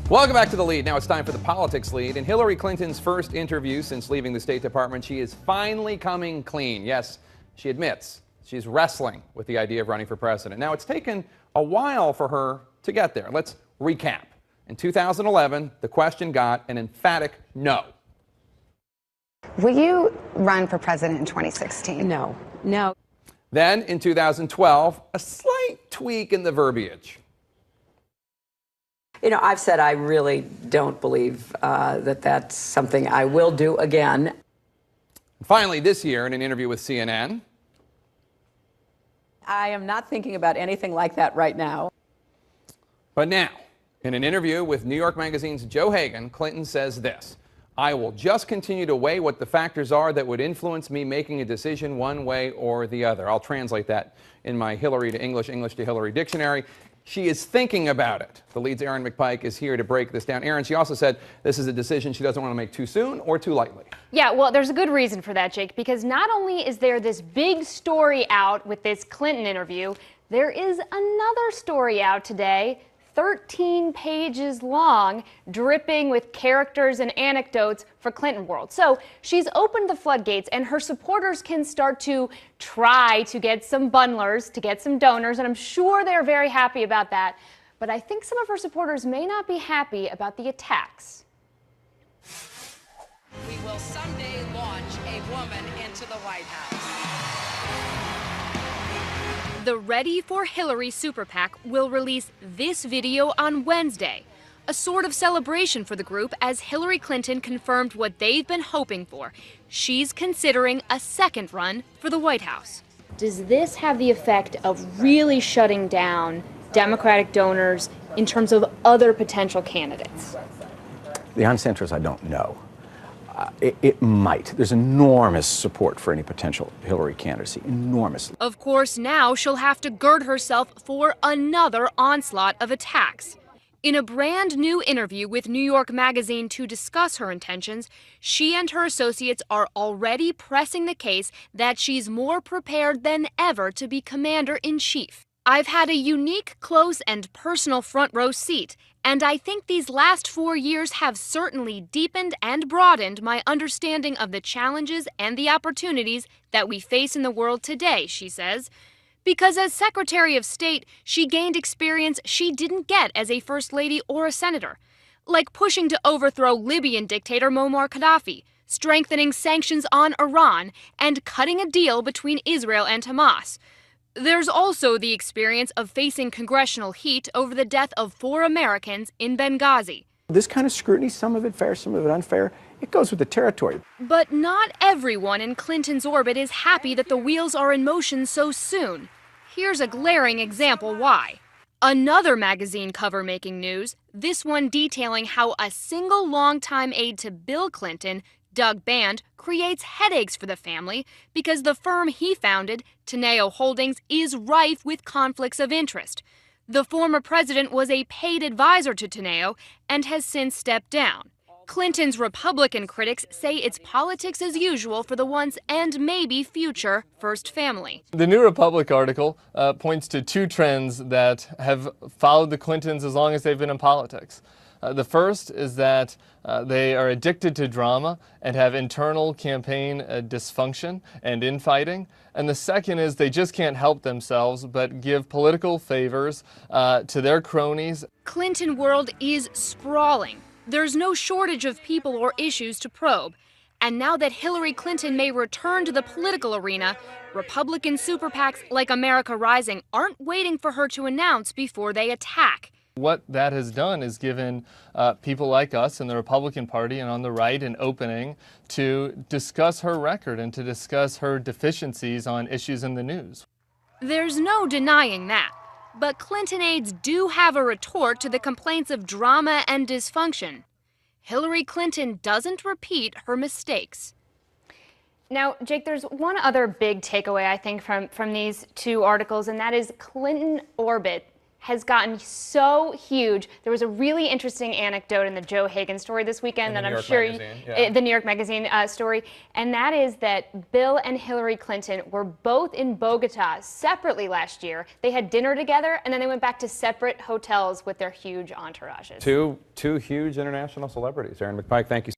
Welcome back to The Lead. Now it's time for the Politics Lead. In Hillary Clinton's first interview since leaving the State Department, she is finally coming clean. Yes, she admits she's wrestling with the idea of running for president. Now, it's taken a while for her to get there. Let's recap. In 2011, the question got an emphatic no. Will you run for president in 2016? No. Then, in 2012, a slight tweak in the verbiage. You know, I've said I really don't believe that that's something I will do again. Finally, this year, in an interview with CNN, I am not thinking about anything like that right now. But now, in an interview with New York Magazine's Joe Hagan, Clinton says this: "I will just continue to weigh what the factors are that would influence me making a decision one way or the other." I'll translate that in my Hillary to English, English to Hillary dictionary. She is thinking about it. The Lead's Aaron McPike is here to break this down. Aaron, she also said this is a decision she doesn't want to make too soon or too lightly. Yeah, well, there's a good reason for that, Jake, because not only is there this big story out with this Clinton interview, there is another story out today, 13 pages long, dripping with characters and anecdotes for Clinton World. So she's opened the floodgates, and her supporters can start to try to get some bundlers, to get some donors, and I'm sure they're very happy about that. But I think some of her supporters may not be happy about the attacks. We will someday launch a woman into the White House. The Ready for Hillary Super PAC will release this video on Wednesday, a sort of celebration for the group as Hillary Clinton confirmed what they've been hoping for. She's considering a second run for the White House. Does this have the effect of really shutting down Democratic donors in terms of other potential candidates? The honest answer is I don't know. It might. There's enormous support for any potential Hillary candidacy, enormous. Of course, now she'll have to gird herself for another onslaught of attacks. In a brand new interview with New York Magazine to discuss her intentions, she and her associates are already pressing the case that she's more prepared than ever to be commander-in-chief. "I've had a unique, close, and personal front row seat, and I think these last 4 years have certainly deepened and broadened my understanding of the challenges and the opportunities that we face in the world today," she says. Because as Secretary of State, she gained experience she didn't get as a First Lady or a Senator, like pushing to overthrow Libyan dictator Muammar Gaddafi, strengthening sanctions on Iran, and cutting a deal between Israel and Hamas. There's also the experience of facing congressional heat over the death of 4 Americans in Benghazi. This kind of scrutiny, some of it fair, some of it unfair, it goes with the territory. But not everyone in Clinton's orbit is happy that the wheels are in motion so soon. Here's a glaring example why. Another magazine cover making news, this one detailing how a single longtime aide to Bill Clinton, Doug Band, creates headaches for the family because the firm he founded, Teneo Holdings, is rife with conflicts of interest. The former president was a paid advisor to Teneo and has since stepped down. Clinton's Republican critics say it's politics as usual for the once and maybe future first family. The New Republic article points to 2 trends that have followed the Clintons as long as they've been in politics. The first is that they are addicted to drama and have internal campaign dysfunction and infighting. And the second is they just can't help themselves but give political favors to their cronies. Clinton World is sprawling. There's no shortage of people or issues to probe. And now that Hillary Clinton may return to the political arena, Republican super PACs like America Rising aren't waiting for her to announce before they attack. What that has done is given people like us in the Republican Party and on the right an opening to discuss her record and to discuss her deficiencies on issues in the news. There's no denying that. But Clinton aides do have a retort to the complaints of drama and dysfunction. Hillary Clinton doesn't repeat her mistakes. Now, Jake, there's one other big takeaway, I think, from these 2 articles, and that is Clinton orbit has gotten so huge. There was a really interesting anecdote in the Joe Hagan story this weekend that I'm sure the New York Magazine story, and that is that Bill and Hillary Clinton were both in Bogota separately last year. They had dinner together, and then they went back to separate hotels with their huge entourages. Two huge international celebrities. Aaron McPike, thank you.